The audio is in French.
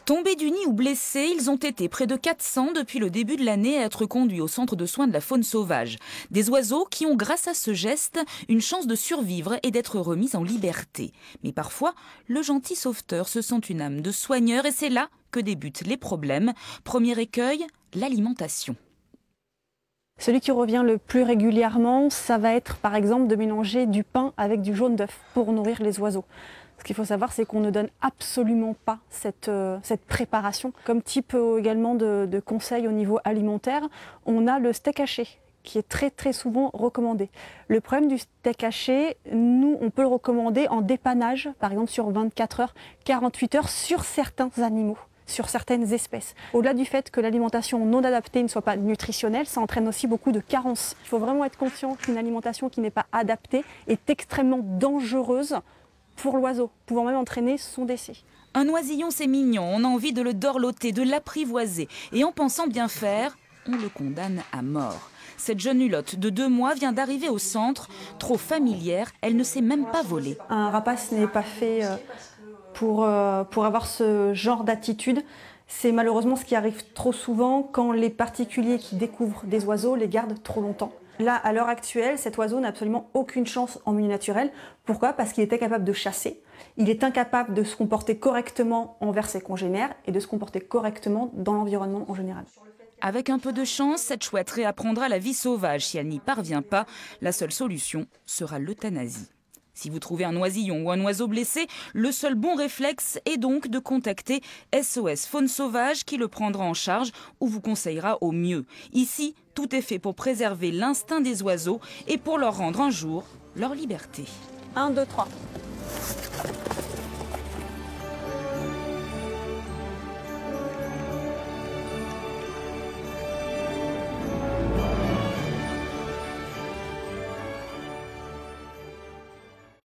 Tombés du nid ou blessés, ils ont été près de 400 depuis le début de l'année à être conduits au centre de soins de la faune sauvage. Des oiseaux qui ont, grâce à ce geste, une chance de survivre et d'être remis en liberté. Mais parfois, le gentil sauveteur se sent une âme de soigneur et c'est là que débutent les problèmes. Premier écueil, l'alimentation. Celui qui revient le plus régulièrement, ça va être par exemple de mélanger du pain avec du jaune d'œuf pour nourrir les oiseaux. Ce qu'il faut savoir, c'est qu'on ne donne absolument pas cette préparation. Comme type également de conseils au niveau alimentaire, on a le steak haché qui est très souvent recommandé. Le problème du steak haché, nous, on peut le recommander en dépannage, par exemple sur 24 heures, 48 heures sur certains animaux, sur certaines espèces. Au-delà du fait que l'alimentation non adaptée ne soit pas nutritionnelle, ça entraîne aussi beaucoup de carences. Il faut vraiment être conscient qu'une alimentation qui n'est pas adaptée est extrêmement dangereuse pour l'oiseau, pouvant même entraîner son décès. Un oisillon, c'est mignon, on a envie de le dorloter, de l'apprivoiser. Et en pensant bien faire, on le condamne à mort. Cette jeune hulotte de 2 mois vient d'arriver au centre. Trop familière, elle ne sait même pas voler. Un rapace n'est pas fait pour avoir ce genre d'attitude. C'est malheureusement ce qui arrive trop souvent quand les particuliers qui découvrent des oiseaux les gardent trop longtemps. Là, à l'heure actuelle, cet oiseau n'a absolument aucune chance en milieu naturel. Pourquoi? Parce qu'il est incapable de chasser, il est incapable de se comporter correctement envers ses congénères et de se comporter correctement dans l'environnement en général. Avec un peu de chance, cette chouette réapprendra la vie sauvage. Si elle n'y parvient pas, la seule solution sera l'euthanasie. Si vous trouvez un oisillon ou un oiseau blessé, le seul bon réflexe est donc de contacter SOS Faune Sauvage qui le prendra en charge ou vous conseillera au mieux. Ici, tout est fait pour préserver l'instinct des oiseaux et pour leur rendre un jour leur liberté. 1, 2, 3.